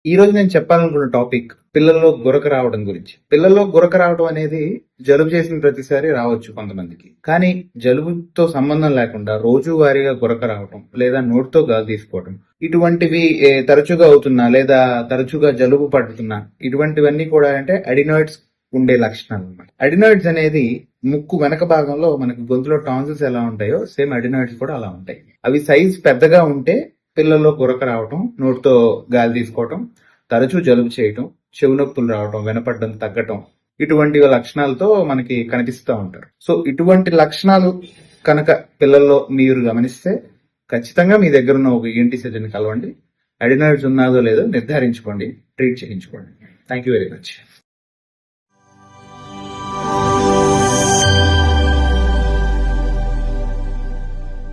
ఈ రోజు నేను చెప్పాలనుకున్న టాపిక్ పిల్లల్లో గురక రావడం గురించి. పిల్లల్లో గురక రావడం అనేది జలుబు చేసిన ప్రతిసారి రావచ్చు కొంతమందికి. కానీ జలుబుతో సంబంధం లేకుండా రోజువారీగా గురక రావటం లేదా నోటితో గాలి తీసుకోవటం ఇటువంటివి తరచుగా అవుతున్నా లేదా తరచుగా జలుబు పడుతున్నా ఇటువంటివన్నీ కూడా అంటే అడినాయిడ్స్ ఉండే లక్షణాలు అన్నమాట. అడినాయిడ్స్ అనేది ముక్కు వెనక భాగంలో మనకి గొంతులో టాన్సిల్స్ ఎలా ఉంటాయో సేమ్ అడినాయిడ్స్ కూడా అలా ఉంటాయి. అవి సైజ్ పెద్దగా ఉంటే పిల్లల్లో గురక రావటం, నోటితో గాలి తీసుకోవటం, తరచూ జలుబు చేయటం, చెవి నొప్పులు రావటం, వినపడడం తగ్గటం ఇటువంటి లక్షణాలతో మనకి కనిపిస్తూ ఉంటారు. సో ఇటువంటి లక్షణాలు కనుక పిల్లల్లో మీరు గమనిస్తే ఖచ్చితంగా మీ దగ్గర ఉన్న ఒక ఈఎన్టీ సర్జన్ కలవండి. అడినాయిడ్స్ ఉన్నాదో లేదో నిర్ధారించుకోండి, ట్రీట్ చేయించుకోండి. Thank you very much.